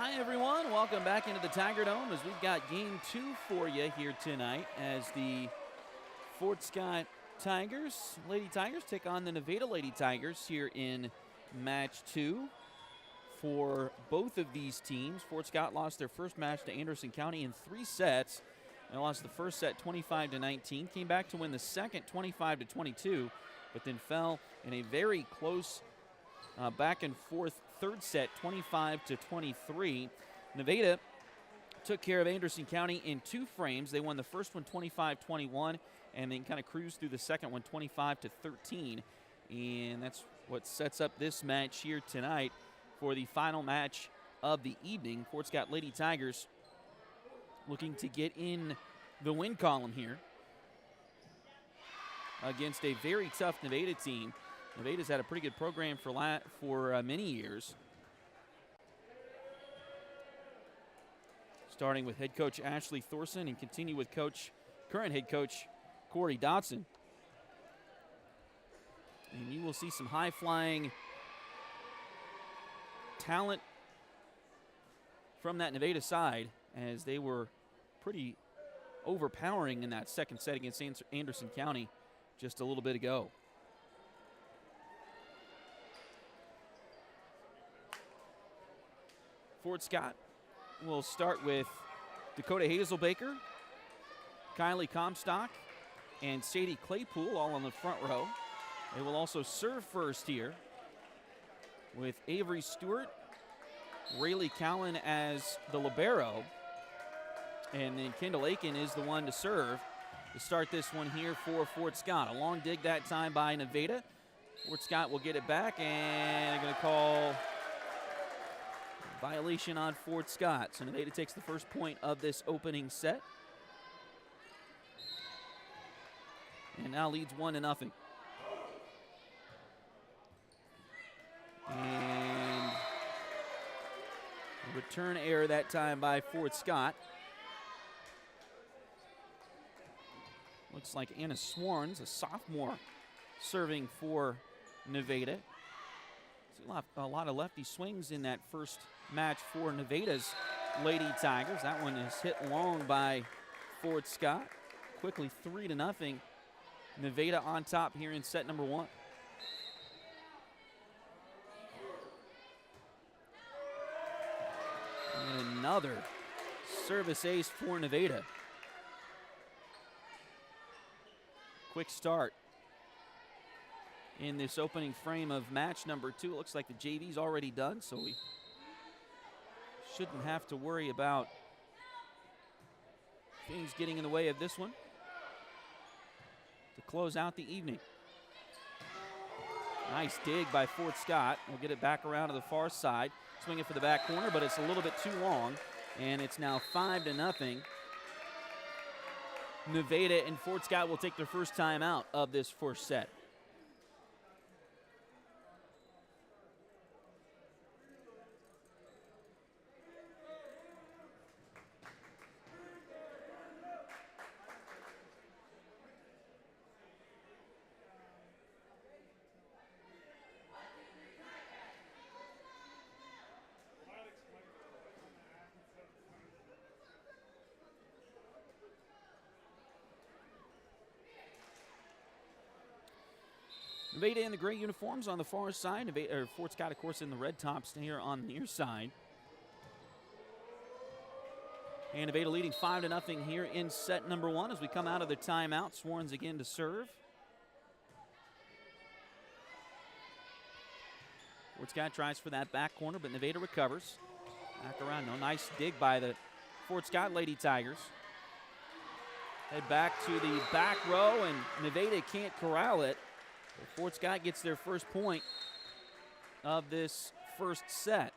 Hi, everyone. Welcome back into the Tiger Dome as we've got game 2 for you here tonight as the Fort Scott Tigers, Lady Tigers, take on the Nevada Lady Tigers here in match 2. For both of these teams, Fort Scott lost their first match to Anderson County in 3 sets. They lost the first set 25-19, came back to win the second 25-22, but then fell in a very close back and forth third set, 25-23. Nevada took care of Anderson County in 2 frames. They won the first one 25-21 and then kind of cruised through the second one 25-13. And that's what sets up this match here tonight for the final match of the evening. Fort Scott Lady Tigers looking to get in the win column here against a very tough Nevada team. Nevada's had a pretty good program for many years. Starting with head coach Ashley Thorson and continue with current head coach Corey Dotson. And you will see some high-flying talent from that Nevada side as they were pretty overpowering in that second set against Anderson County just a little bit ago. Fort Scott will start with Dakota Hazelbaker, Kylie Comstock, and Sadie Claypool all on the front row. They will also serve first here with Avery Stewart, Rayleigh Cowan as the libero, and then Kendall Aiken is the one to serve to start this one here for Fort Scott. A long dig that time by Nevada. Fort Scott will get it back, and they're going to call violation on Fort Scott. So Nevada takes the first point of this opening set. And now leads 1-0. And a return error that time by Fort Scott. Looks like Anna Swarns, a sophomore, serving for Nevada. A lot of lefty swings in that first match for Nevada's Lady Tigers. That one is hit long by Fort Scott. Quickly 3-0. Nevada on top here in set number 1. And another service ace for Nevada. Quick start in this opening frame of match number 2. It looks like the JV's already done, so we shouldn't have to worry about things getting in the way of this one to close out the evening. Nice dig by Fort Scott. We'll get it back around to the far side. Swing it for the back corner, but it's a little bit too long, and it's now 5-0. Nevada and Fort Scott will take their first time out of this first set. Nevada in the gray uniforms on the far side. Fort Scott, of course, in the red tops here on the near side. And Nevada leading 5-0 here in set number 1 as we come out of the timeout. Swarns again to serve. Fort Scott tries for that back corner, but Nevada recovers. Back around. No, nice dig by the Fort Scott Lady Tigers. Head back to the back row, and Nevada can't corral it. Fort Scott gets their first point of this first set.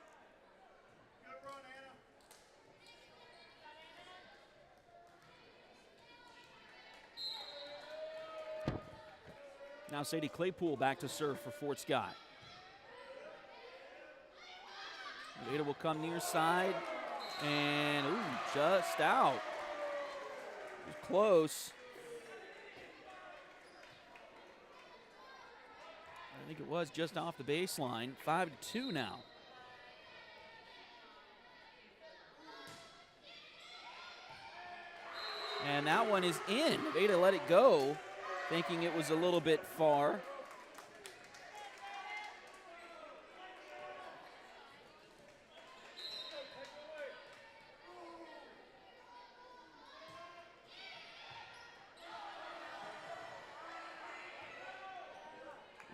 Now Sadie Claypool back to serve for Fort Scott. Nevada will come near side, and just out. It was close. I think it was just off the baseline. 5-2 now. And that one is in. Nevada let it go, thinking it was a little bit far.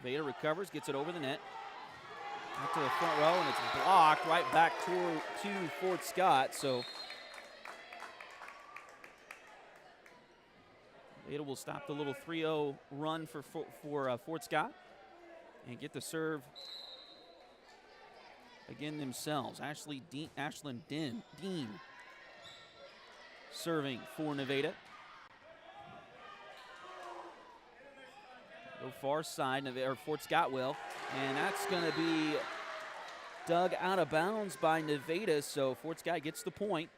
Nevada recovers, gets it over the net. Out to the front row, and it's blocked right back to Fort Scott. So Nevada will stop the little 3-0 run for Fort Scott and get the serve again themselves. Ashlyn Dean serving for Nevada. Go far side, or Fort Scott will, and that's going to be dug out of bounds by Nevada, so Fort Scott gets the point.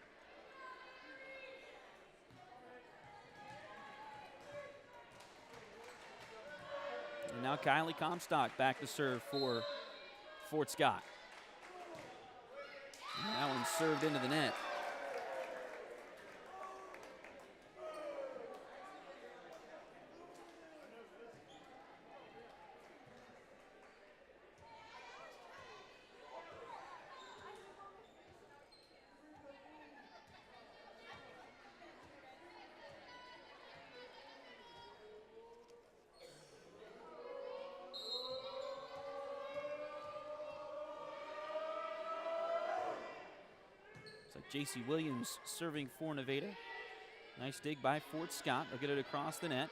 And now Kylie Comstock back to serve for Fort Scott. And that one served into the net. J.C. Williams serving for Nevada. Nice dig by Fort Scott. They'll get it across the net.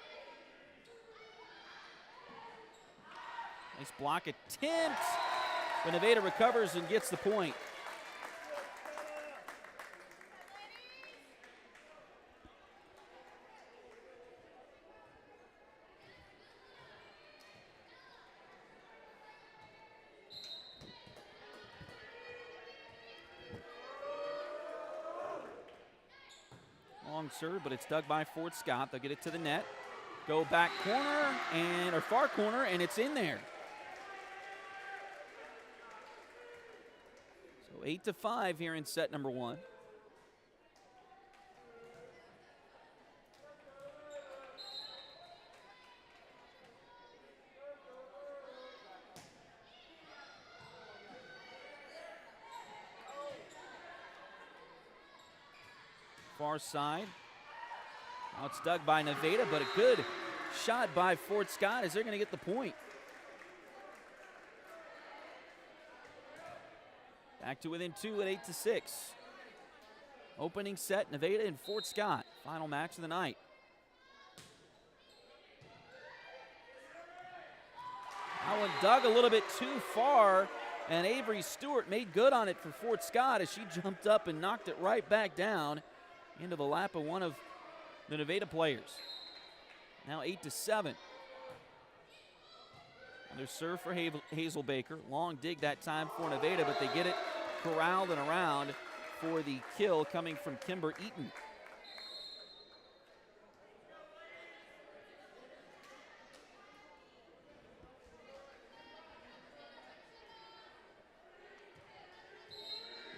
Nice block attempt. But Nevada recovers and gets the point. Long serve, but it's dug by Fort Scott. They'll get it to the net. Go back corner or far corner, and it's in there. So 8-5 here in set number one. Far side. Now it's dug by Nevada, but a good shot by Fort Scott as they're going to get the point. Back to within 2 at 8-6. Opening set, Nevada and Fort Scott. Final match of the night. That one dug a little bit too far, and Avery Stewart made good on it for Fort Scott as she jumped up and knocked it right back down into the lap of one of the Nevada players. Now 8-7. Another serve for Hazel Baker. Long dig that time for Nevada, but they get it corralled and around for the kill coming from Kimber Eaton.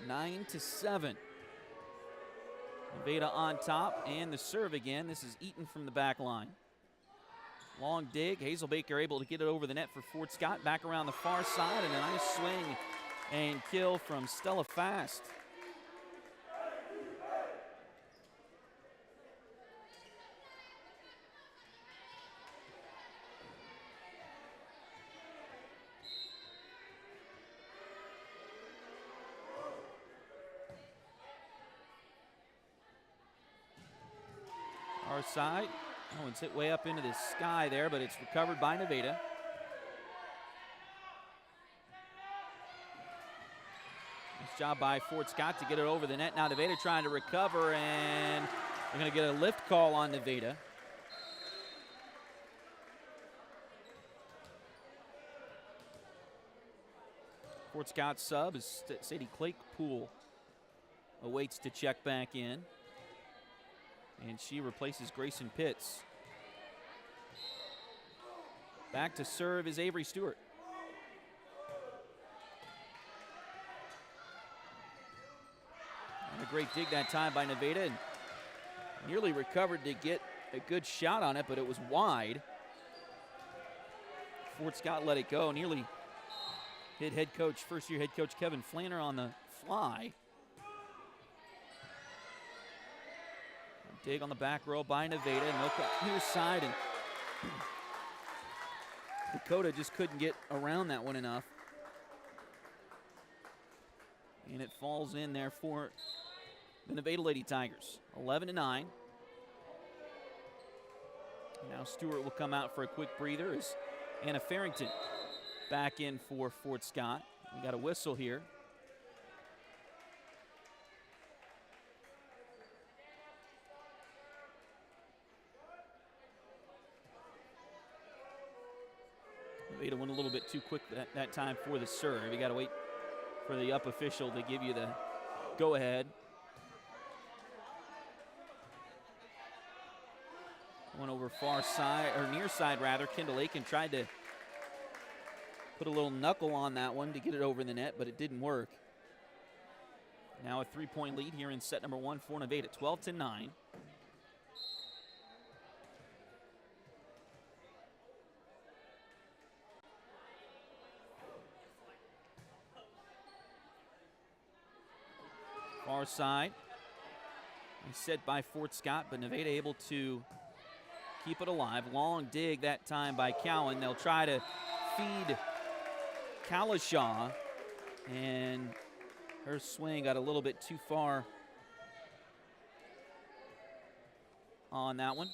Nine to 7. Nevada on top, and the serve again. This is Eaton from the back line. Long dig. Hazel Baker able to get it over the net for Fort Scott. Back around the far side, and a nice swing and kill from Stella Fast. Our side. That one's hit way up into the sky there, but it's recovered by Nevada. Nice job by Fort Scott to get it over the net. Now Nevada trying to recover, and they're going to get a lift call on Nevada. Fort Scott sub is Sadie Claypool awaits to check back in. And she replaces Grayson Pitts. Back to serve is Avery Stewart. And a great dig that time by Nevada. And Nearly recovered to get a good shot on it, but it was wide. Fort Scott let it go. Nearly hit first-year head coach Kevin Flanner on the fly. Dig on the back row by Nevada. Near side, and Dakota just couldn't get around that one enough. And it falls in there for the Nevada Lady Tigers. 11-9. Now Stewart will come out for a quick breather as Anna Farrington back in for Fort Scott. We got a whistle here. Nevada went a little bit too quick that time for the serve. You got to wait for the up official to give you the go-ahead. Went over far side, or near side rather. Kendall Aiken tried to put a little knuckle on that one to get it over the net, but it didn't work. Now a 3-point lead here in set number 1 for Nevada, 12-9. Far side. Set by Fort Scott, but Nevada able to keep it alive. Long dig that time by Cowan. They'll try to feed Kalashaw, and her swing got a little bit too far on that one.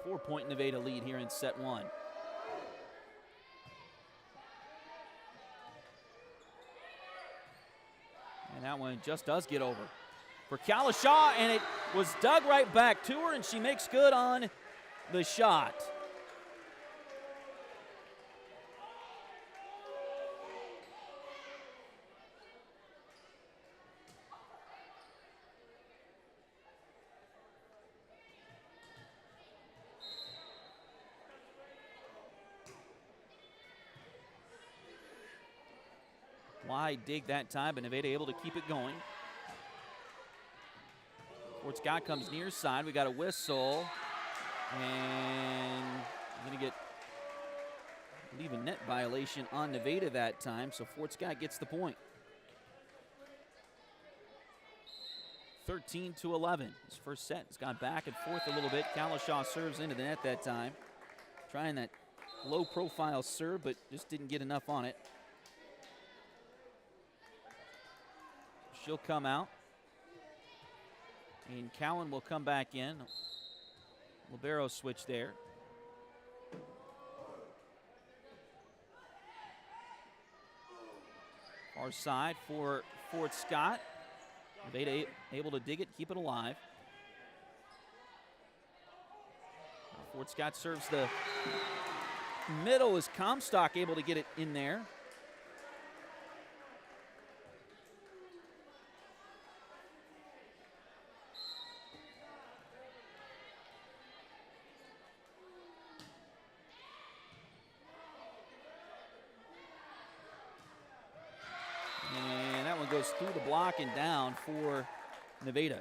4-point Nevada lead here in set 1. And that one just does get over for Kalashaw, and it was dug right back to her, and she makes good on the shot. Wide dig that time, but Nevada able to keep it going. Fort Scott comes near side. We got a whistle, and we're going to get, I believe, a net violation on Nevada that time, so Fort Scott gets the point. 13-11. This first set has gone back and forth a little bit. Kalashaw serves into the net that time. Trying that low-profile serve, but just didn't get enough on it. She'll come out. And Cowan will come back in. Libero switch there. Far side for Fort Scott. Nevada able to dig it, keep it alive. Fort Scott serves the middle as Comstock able to get it in there. Goes through the block and down for Nevada.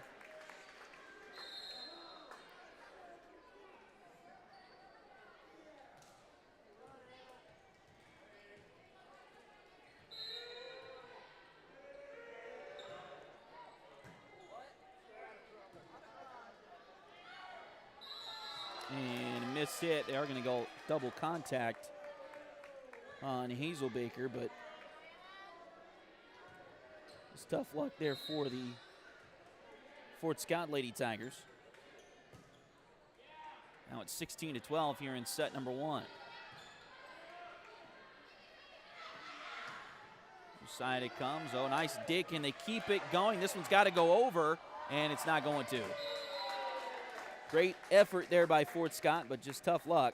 And a miss hit. They are going to go double contact on Hazelbaker, but it's tough luck there for the Fort Scott Lady Tigers. Now it's 16-12 here in set number 1. Side it comes. Oh, nice dig, and they keep it going. This one's got to go over, and it's not going to. Great effort there by Fort Scott, but just tough luck.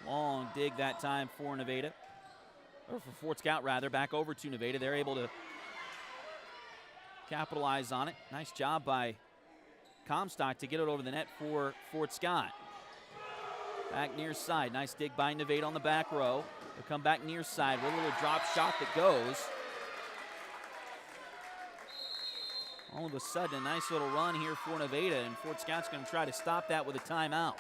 Long dig that time for Nevada, or for Fort Scott rather, back over to Nevada. They're able to capitalize on it. Nice job by Comstock to get it over the net for Fort Scott. Back near side. Nice dig by Nevada on the back row. They'll come back near side with a little drop shot that goes. All of a sudden, a nice little run here for Nevada, and Fort Scott's going to try to stop that with a timeout.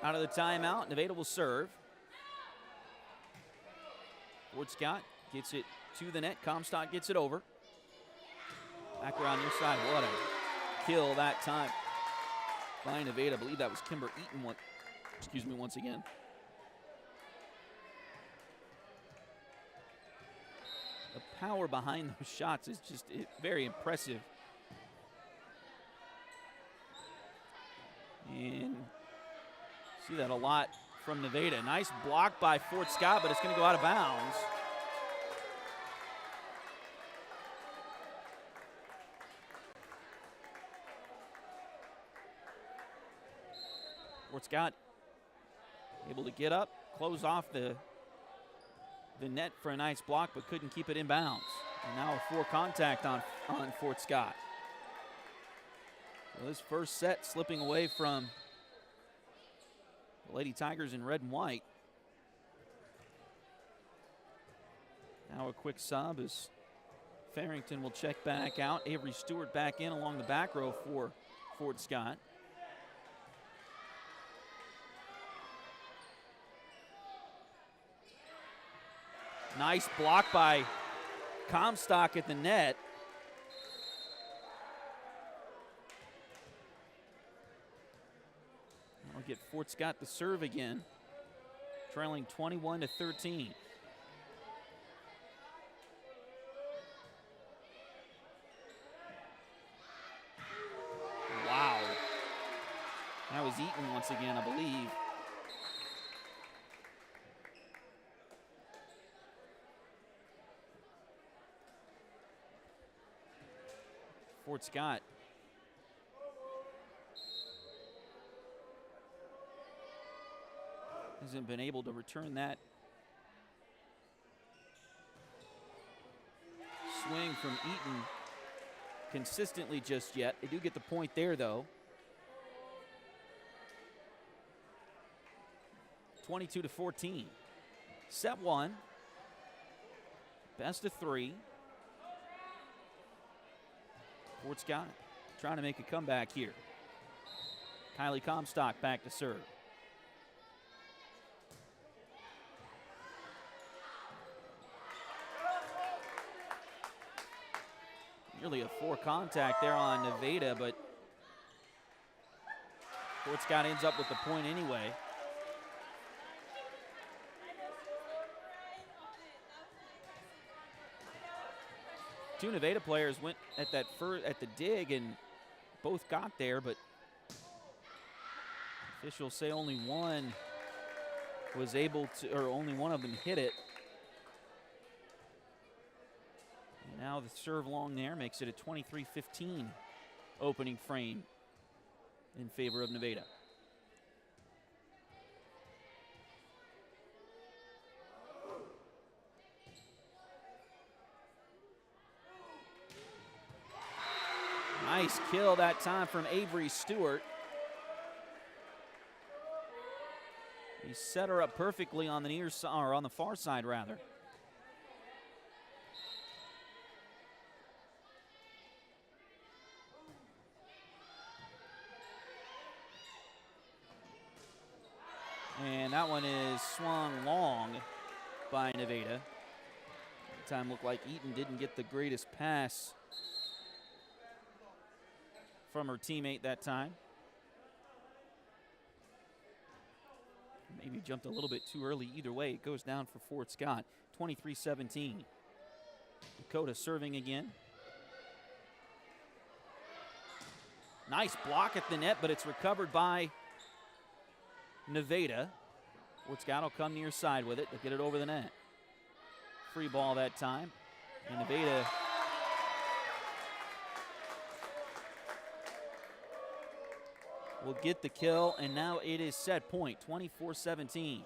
Out of the timeout, Nevada will serve. Fort Scott gets it to the net. Comstock gets it over. Back around near side. What a kill that time by Nevada. I believe that was Kimber Eaton. Once again. The power behind those shots is just very impressive. And see that a lot from Nevada. Nice block by Fort Scott, but it's going to go out of bounds. Fort Scott able to get up, close off the net for a nice block, but couldn't keep it in bounds. And now a full contact on Fort Scott. So this first set slipping away from the Lady Tigers in red and white. Now a quick sub as Farrington will check back out. Avery Stewart back in along the back row for Fort Scott. Nice block by Comstock at the net. I'll get Fort Scott to serve again, trailing 21-13. Wow. That was Eaton once again, I believe. Fort Scott hasn't been able to return that swing from Eaton consistently just yet. They do get the point there, though. 22-14. Set one. Best of three. Fort Scott trying to make a comeback here. Kylie Comstock back to serve. Nearly a four contact there on Nevada, but Fort Scott ends up with the point anyway. Two Nevada players went at the dig and both got there, but officials say only one was able to, or only one of them hit it. And now the serve long there makes it a 23-15 opening frame in favor of Nevada. Nice kill that time from Avery Stewart. He set her up perfectly on the near side, or on the far side rather. And And that one is swung long by Nevada. Time looked like Eaton didn't get the greatest pass from her teammate that time. Maybe jumped a little bit too early. Either way, it goes down for Fort Scott, 23-17. Dakota serving again. Nice block at the net, but it's recovered by Nevada. Fort Scott will come near side with it. They'll get it over the net. Free ball that time. And Nevada will get the kill, and now it is set point, 24-17.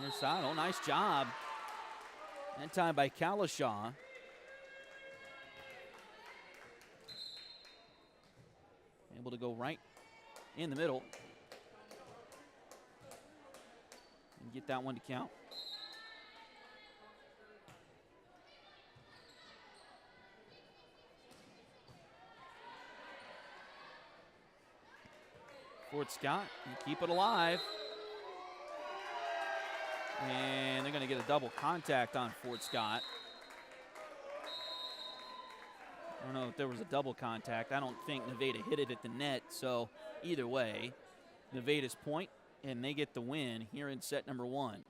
Near side, oh, nice job. That time by Kalashaw. Able to go right in the middle and get that one to count. Fort Scott, you keep it alive. And they're going to get a double contact on Fort Scott. I don't know if there was a double contact. I don't think Nevada hit it at the net. So either way, Nevada's point, and they get the win here in set number one.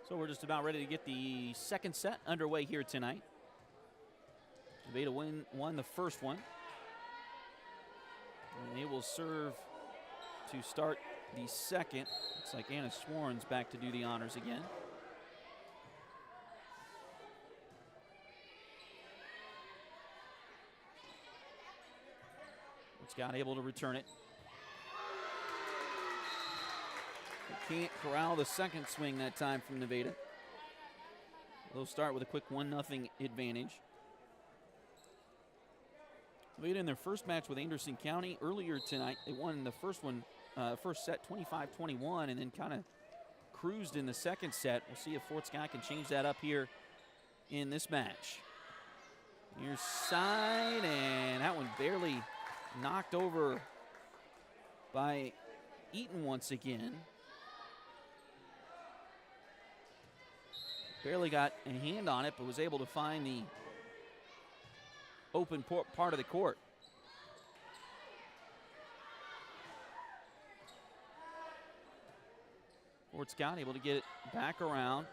So we're just about ready to get the second set underway here tonight. Nevada won the first one. And they will serve to start the second. Looks like Anna Swarns back to do the honors again. Scott able to return it. They can't corral the second swing that time from Nevada. They'll start with a quick 1-0 advantage. Nevada in their first match with Anderson County earlier tonight, they won the first set 25-21 and then kind of cruised in the second set. We'll see if Fort Scott can change that up here in this match. Near side, and that one barely knocked over by Eaton once again. Barely got a hand on it, but was able to find the open part of the court. Fort Scott able to get it back around.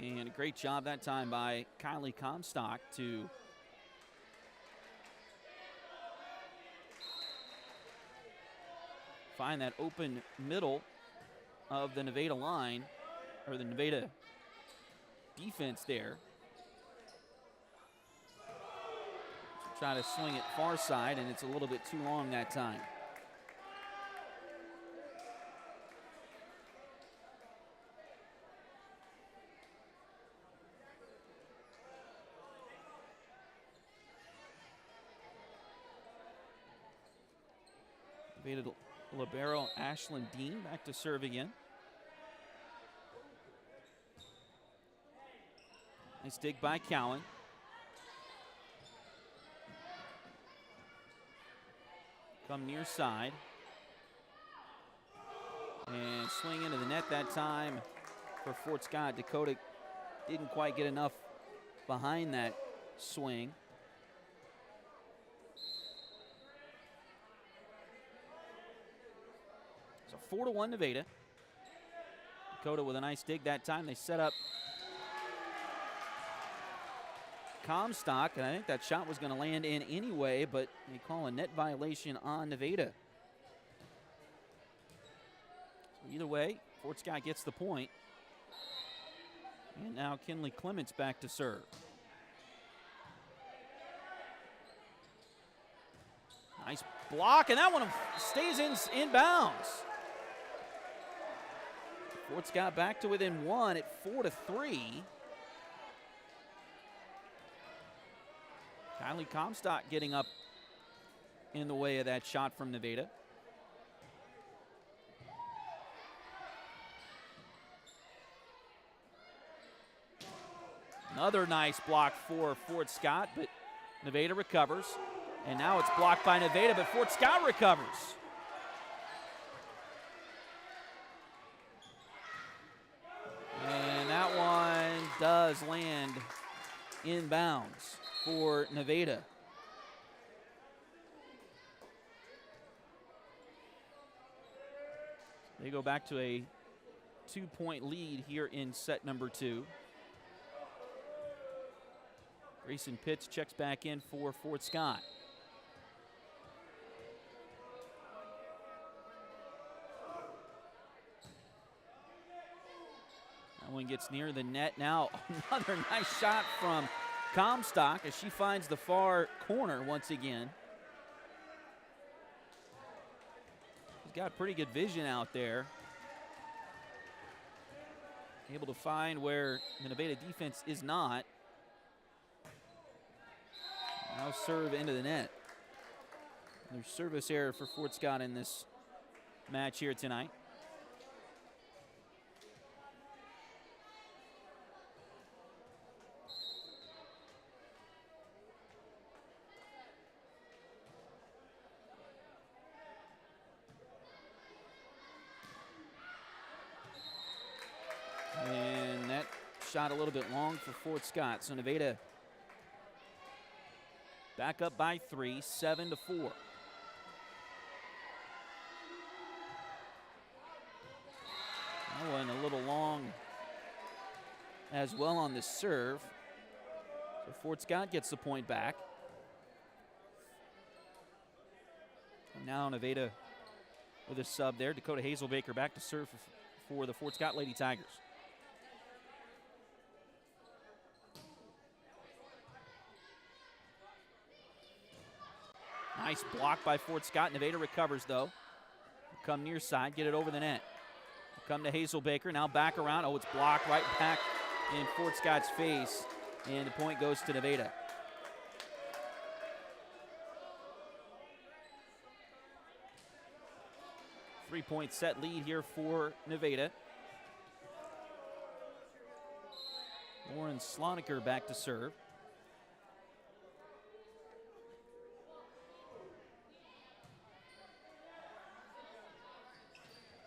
And a great job that time by Kylie Comstock to find that open middle of the Nevada line, or the Nevada defense there. Try to swing it far side, and it's a little bit too long that time. Nevada libero Ashlyn Dean back to serve again. Nice dig by Cowan. Come near side. And swing into the net that time for Fort Scott. Dakota didn't quite get enough behind that swing. So 4-1 Nevada. Dakota with a nice dig that time. They set up Comstock, and I think that shot was going to land in anyway, but they call a net violation on Nevada. So either way, Fort Scott gets the point. And now Kinley Clements back to serve. Nice block, and that one stays in bounds. Fort Scott back to within one at 4-3. Kylie Comstock getting up in the way of that shot from Nevada. Another nice block for Fort Scott, but Nevada recovers. And now it's blocked by Nevada, but Fort Scott recovers. And that one does land in bounds for Nevada. They go back to a 2-point lead here in set number 2. Grayson Pitts checks back in for Fort Scott. That one gets near the net. Now another nice shot from Comstock as she finds the far corner once again. She's got pretty good vision out there. Able to find where the Nevada defense is not. Now serve into the net. There's service error for Fort Scott in this match here tonight. And that shot a little bit long for Fort Scott. So Nevada back up by 3, 7-4. That one a little long as well on the serve. So Fort Scott gets the point back. And now Nevada with a sub there. Dakota Hazelbaker back to serve for the Fort Scott Lady Tigers. Nice block by Fort Scott. Nevada recovers, though. Come near side, get it over the net. Come to Hazelbaker, now back around. Oh, it's blocked right back in Fort Scott's face, and the point goes to Nevada. Three-point set lead here for Nevada. Lauren Sloniker back to serve.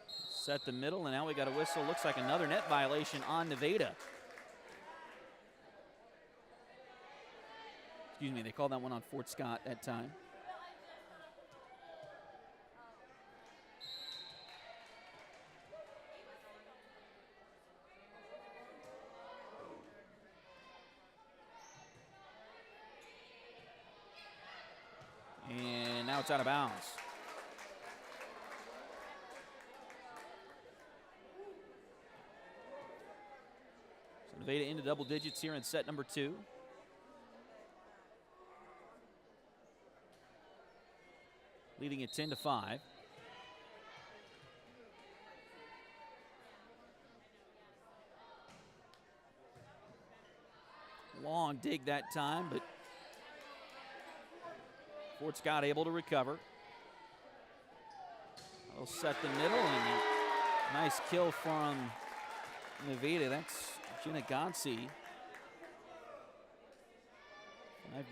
Set the middle, and now we got a whistle. Looks like another net violation on Nevada. Excuse me, they called that one on Fort Scott that time. And now it's out of bounds. So Nevada into double digits here in set number 2. Leading it 10-5. Long dig that time, but Fort Scott able to recover. They'll set the middle, and a nice kill from Nevada. That's Jenna Godsey.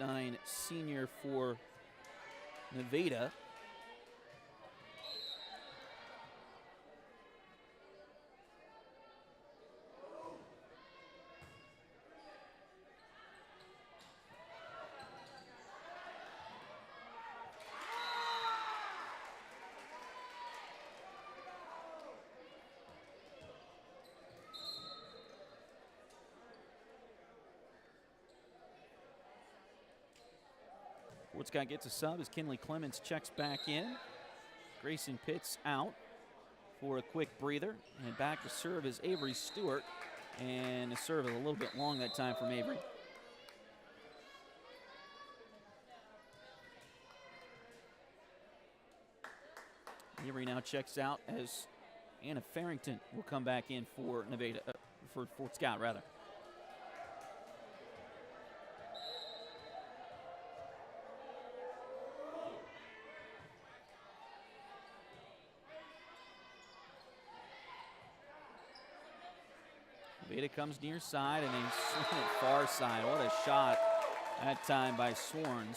5'9" senior for Nevada. Fort Scott gets a sub as Kinley Clements checks back in. Grayson Pitts out for a quick breather. And back to serve is Avery Stewart. And the serve is a little bit long that time from Avery. Avery now checks out as Anna Farrington will come back in for Nevada, for Fort Scott rather. Nevada comes near side and then swing it far side. What a shot that time by Swarns.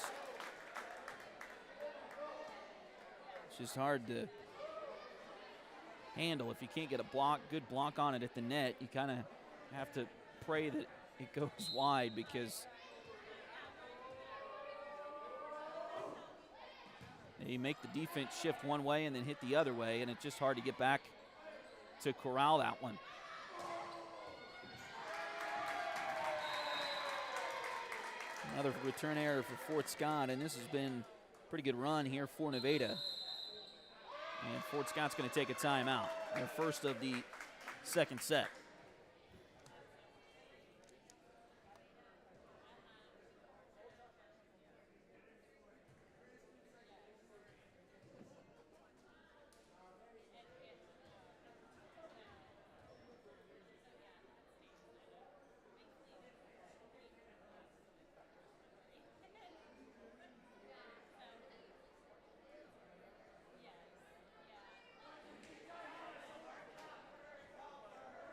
It's just hard to handle. If you can't get a block, good block on it at the net, you kind of have to pray that it goes wide, because they make the defense shift one way and then hit the other way, and it's just hard to get back to corral that one. Another return error for Fort Scott, and this has been a pretty good run here for Nevada. And Fort Scott's going to take a timeout, their first of the second set.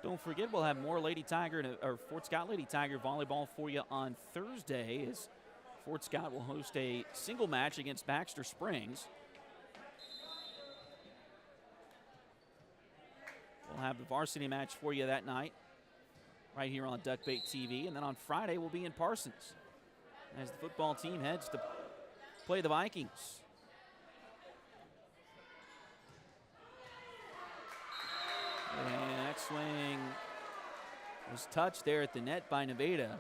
Don't forget, we'll have more Lady Tiger or Fort Scott Lady Tiger volleyball for you on Thursday, as Fort Scott will host a single match against Baxter Springs. We'll have the varsity match for you that night right here on Duckbait TV, and then on Friday we'll be in Parsons as the football team heads to play the Vikings. And that swing was touched there at the net by Nevada.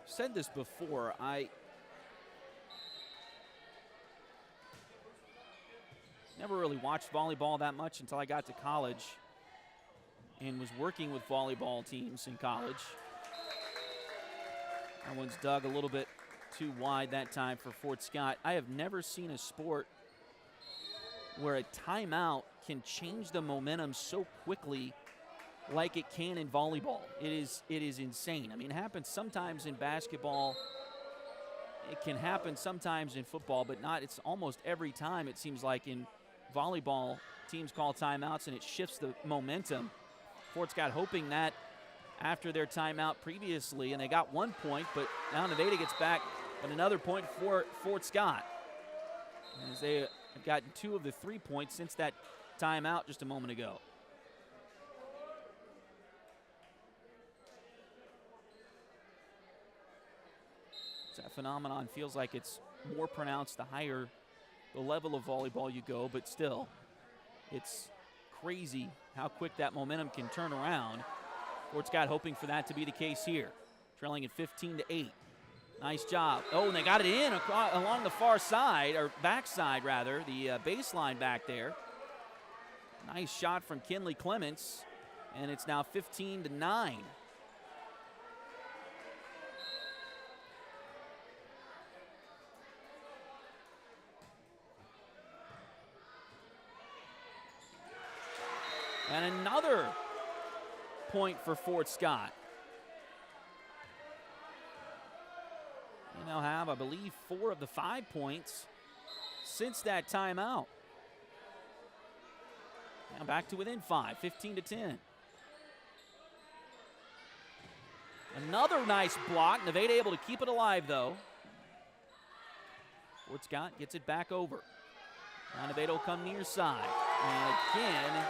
Said this before, I never really watched volleyball that much until I got to college and was working with volleyball teams in college. That one's dug a little bit too wide that time for Fort Scott. I have never seen a sport where a timeout can change the momentum so quickly like it can in volleyball. It is insane. I mean, it happens sometimes in basketball. It can happen sometimes in football, but not. It's almost every time, it seems like, in volleyball teams call timeouts, and it shifts the momentum. Fort Scott hoping that after their timeout previously, and they got 1 point, but now Nevada gets back but another point for Fort Scott, as they have gotten 2 of the 3 points since that timeout just a moment ago. That phenomenon feels like it's more pronounced the higher the level of volleyball you go, but still, it's crazy how quick that momentum can turn around. Fort Scott hoping for that to be the case here, trailing at 15-8. Nice job. Oh, and they got it in along the far side, or backside rather, the baseline back there. Nice shot from Kinley Clements, and it's now 15-9. And another point for Fort Scott. They now have, I believe, 4 of the 5 points since that timeout. Now back to within 5, 15-10. Another nice block. Nevada able to keep it alive, though. Fort Scott gets it back over. Now Nevada will come near side. And again,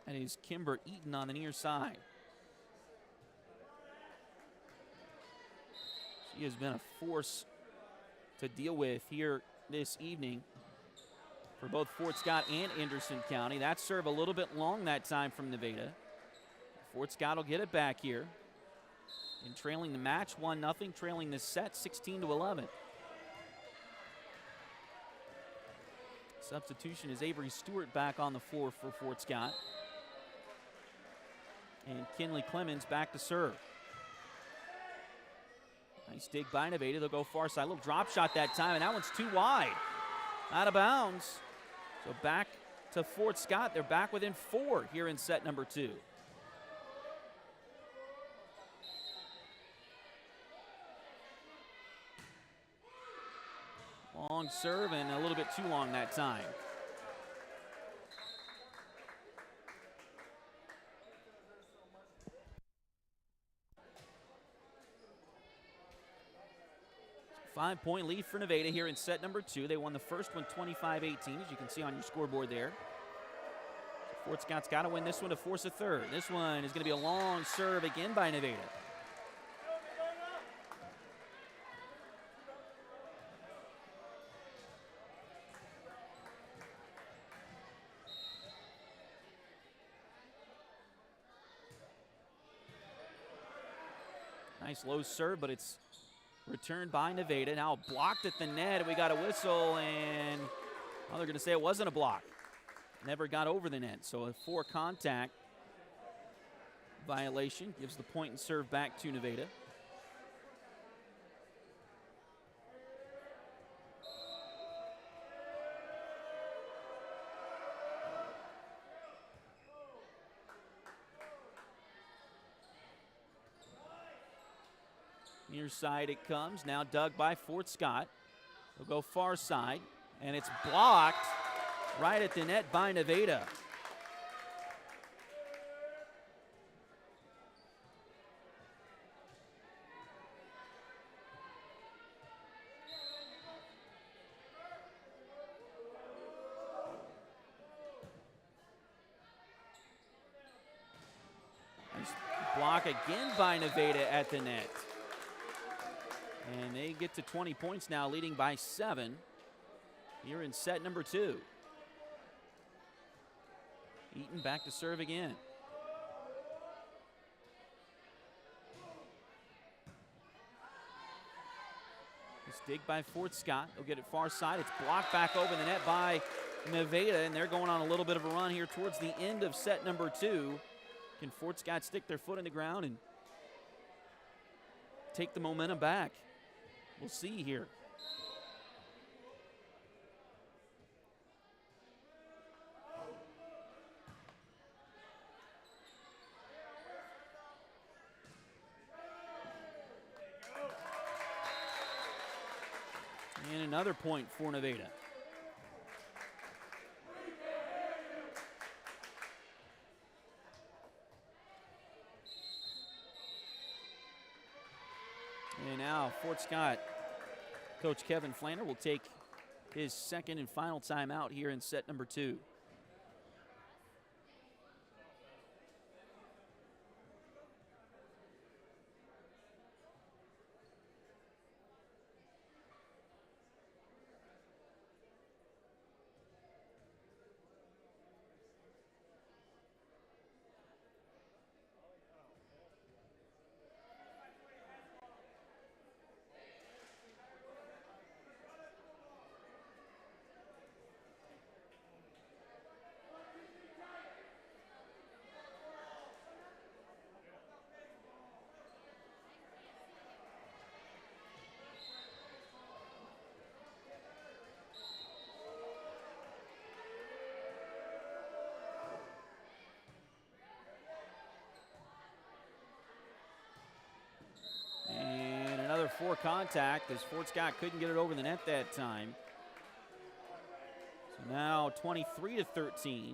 that is Kimber Eaton on the near side. She has been a force to deal with here this evening for both Fort Scott and Anderson County. That serve a little bit long that time from Nevada. Fort Scott will get it back here. And trailing the match 1-0, trailing this set 16-11. Substitution is Avery Stewart back on the floor for Fort Scott. And Kinley Clemens back to serve. Nice dig by Nevada. They'll go far side. Little drop shot that time, and that one's too wide. Out of bounds. So back to Fort Scott. They're back within 4 here in set number 2. Long serve and a little bit too long that time. Five-point lead for Nevada here in set number 2. They won the first one 25-18, as you can see on your scoreboard there. So Fort Scott's got to win this one to force a third. This one is going to be a long serve again by Nevada. Nice low serve, but it's returned by Nevada. Now blocked at the net. We got a whistle, and well, they're going to say it wasn't a block. Never got over the net. So a 4 contact violation gives the point and serve back to Nevada. Near side it comes, now dug by Fort Scott. They'll go far side, and it's blocked right at the net by Nevada. Nice block again by Nevada at the net. And they get to 20 points now, leading by 7 here in set number 2. Eaton back to serve again. This dig by Fort Scott. They'll get it far side. It's blocked back over the net by Nevada, and they're going on a little bit of a run here towards the end of set number 2. Can Fort Scott stick their foot in the ground and take the momentum back? We'll see here. And another point for Nevada. And now Fort Scott coach Kevin Flander will take his second and final timeout here in set number 2. For contact as Fort Scott couldn't get it over the net that time. So now 23-13.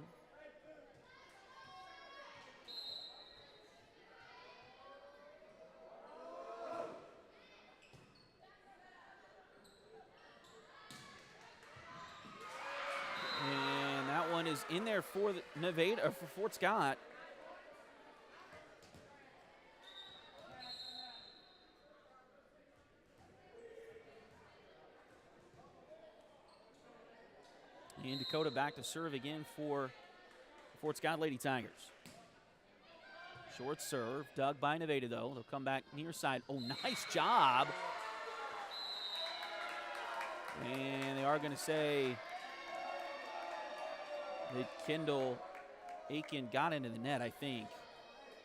And that one is in there for Nevada, or for Fort Scott. And Dakota back to serve again for Fort Scott Lady Tigers. Short serve, dug by Nevada though. They'll come back near side. Oh, nice job. And they are going to say that Kendall Aiken got into the net, I think.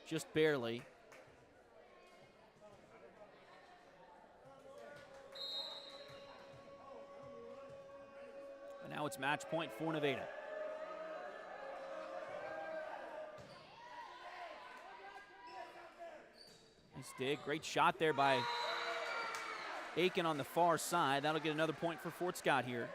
Just barely. Now it's match point for Nevada. Nice dig. Great shot there by Aiken on the far side. That'll get another point for Fort Scott here.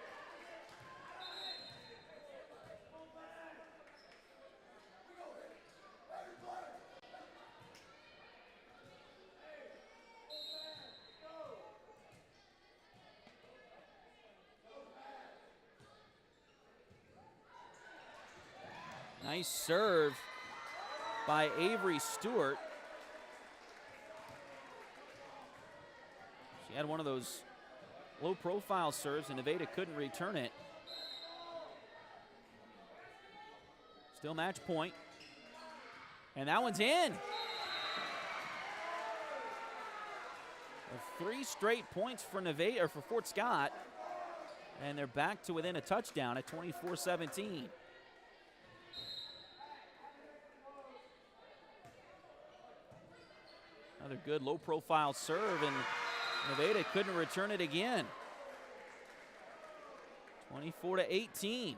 Nice serve by Avery Stewart. She had one of those low-profile serves, and Nevada couldn't return it. Still match point. And that one's in. 3 straight points for Nevada, or for Fort Scott. And they're back to within a touchdown at 24-17. Another good low-profile serve, and Nevada couldn't return it again. 24-18.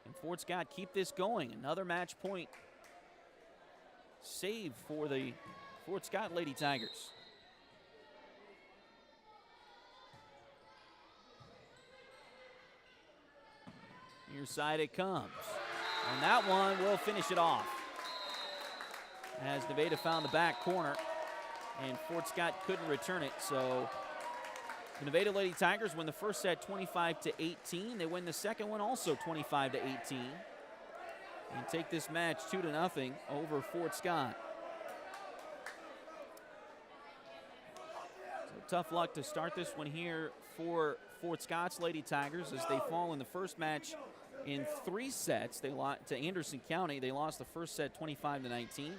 And Fort Scott keep this going. Another match point save for the Fort Scott Lady Tigers. Near side it comes. And that one will finish it off, as Nevada found the back corner, and Fort Scott couldn't return it. So the Nevada Lady Tigers win the first set 25-18. They win the second one also 25-18. And take this match 2-0 over Fort Scott. So tough luck to start this one here for Fort Scott's Lady Tigers, as they fall in the first match in 3 sets. They lost to Anderson County. They lost the first set 25-19.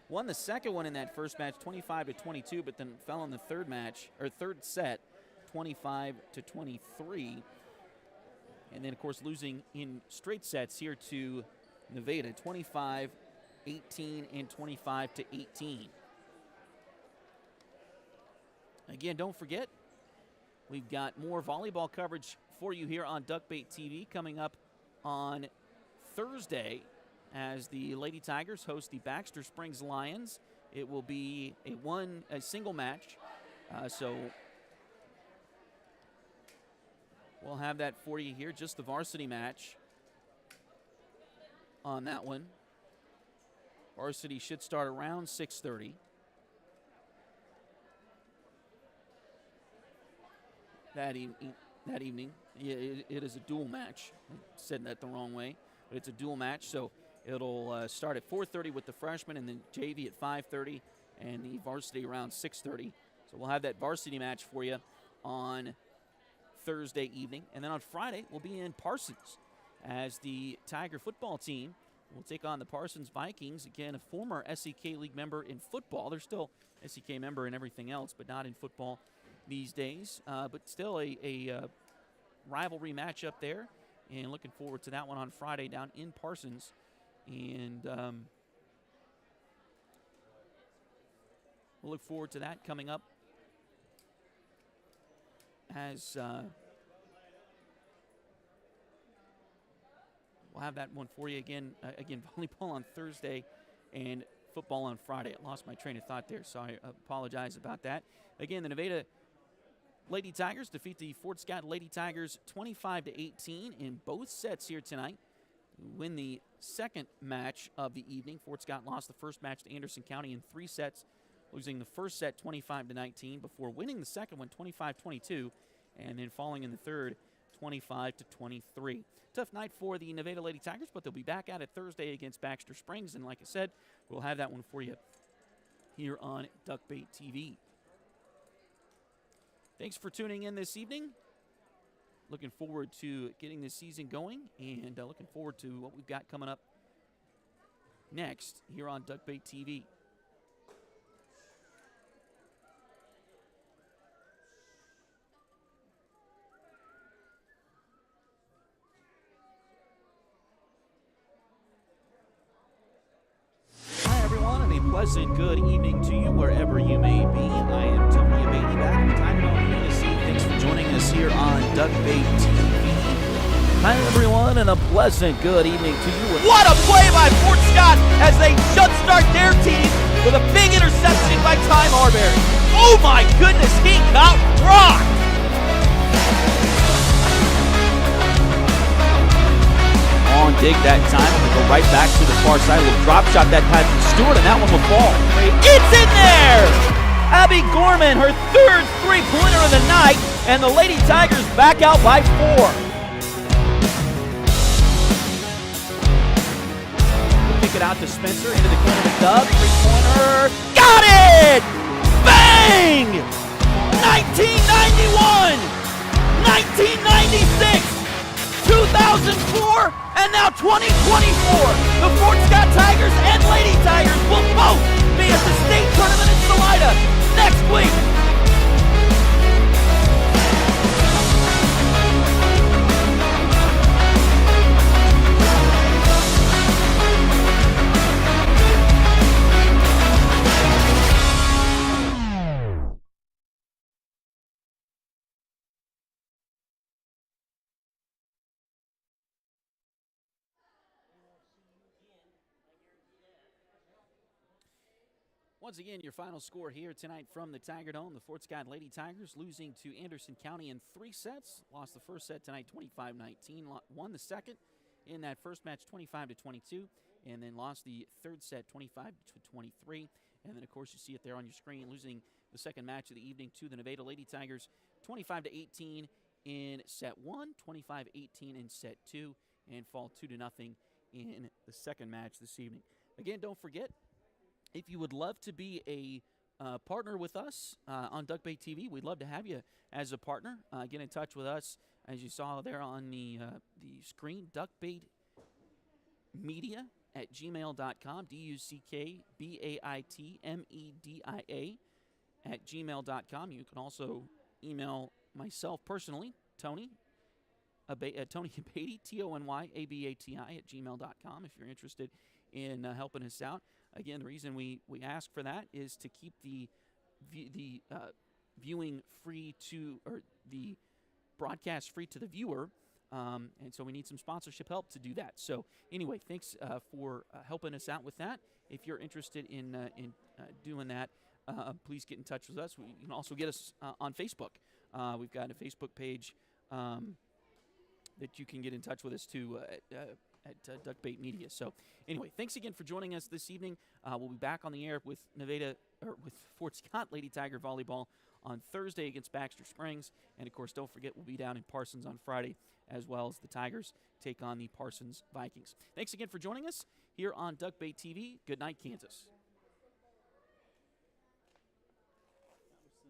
Won the second one in that first match 25-22, but then fell in the third set 25-23. And then, of course, losing in straight sets here to Nevada, 25-18 and 25-18. Again, don't forget, we've got more volleyball coverage for you here on Duckbait TV coming up on Thursday, as the Lady Tigers host the Baxter Springs Lions. It will be a single match, so We'll have that for you here, just the varsity match on that one. Varsity should start around 6:30. That evening. Yeah, it is a dual match. I said that the wrong way, but it's a dual match, so it'll start at 4:30 with the freshmen, and then JV at 5:30, and the varsity around 6:30. So we'll have that varsity match for you on Thursday evening, and then on Friday we'll be in Parsons as the Tiger football team will take on the Parsons Vikings. Again, a former SEK League member in football. They're still SEK member in everything else, but not in football these days. But still a rivalry matchup there, and looking forward to that one on Friday down in Parsons. And we'll look forward to that coming up as we'll have that one for you again. Again, volleyball on Thursday and football on Friday. I lost my train of thought there, so I apologize about that. Again, the Nevada Lady Tigers defeat the Fort Scott Lady Tigers 25-18 in both sets here tonight. Win the second match of the evening. Fort Scott lost the first match to Anderson County in 3 sets, losing the first set 25-19 before winning the second one 25-22, and then falling in the third 25-23. Tough night for the Nevada Lady Tigers, but they'll be back at it Thursday against Baxter Springs, and like I said, we'll have that one for you here on Duckbait TV. Thanks for tuning in this evening. Looking forward to getting this season going, and looking forward to what we've got coming up next here on Duckbait TV. Hi everyone, and a pleasant good evening to you wherever you may be. I am Tony Abatey back in Tigerton, Tennessee. Thanks for joining us here on Duckbait TV. Hi everyone, and a pleasant good evening to you. What a play by Fort Scott as they jumpstart their team with a big interception by Ty Marbury. Oh my goodness, he got rocked! On dig that time, and we'll go right back to the far side. We'll drop shot that Patrick Stewart, and that one will fall. It's in there! Abby Gorman, her third three-pointer of the night, and the Lady Tigers back out by 4. Kick it out to Spencer into the corner to Dub. Three-pointer. Got it! Bang! 1991, 1996, 2004, and now 2024. The Fort Scott Tigers and Lady Tigers will both be at the state tournament in Salida next week. Once again, your final score here tonight from the Tiger Dome. The Fort Scott Lady Tigers losing to Anderson County in 3 sets. Lost the first set tonight 25-19. Won the second in that first match 25-22. And then lost the third set 25-23. And then, of course, you see it there on your screen, losing the second match of the evening to the Nevada Lady Tigers 25-18 in set 1, 25-18 in set 2, and fall 2-0 in the second match this evening. Again, don't forget, if you would love to be a partner with us on Duckbait TV, we'd love to have you as a partner. Get in touch with us, as you saw there on the screen, duckbaitmedia@gmail.com, duckbaitmedia@gmail.com. You can also email myself personally, Tony Abatey, TonyAbati@gmail.com, if you're interested in helping us out. Again, the reason we ask for that is to keep the viewing free to, or the broadcast free to the viewer, and so we need some sponsorship help to do that. So anyway, thanks for helping us out with that. If you're interested in doing that, please get in touch with us. You can also get us on Facebook. We've got a Facebook page that you can get in touch with us too at Duckbait Media. So anyway, thanks again for joining us this evening. We'll be back on the air with with Fort Scott Lady Tiger Volleyball on Thursday against Baxter Springs. And, of course, don't forget we'll be down in Parsons on Friday as well as the Tigers take on the Parsons Vikings. Thanks again for joining us here on Duckbait TV. Good night, Kansas.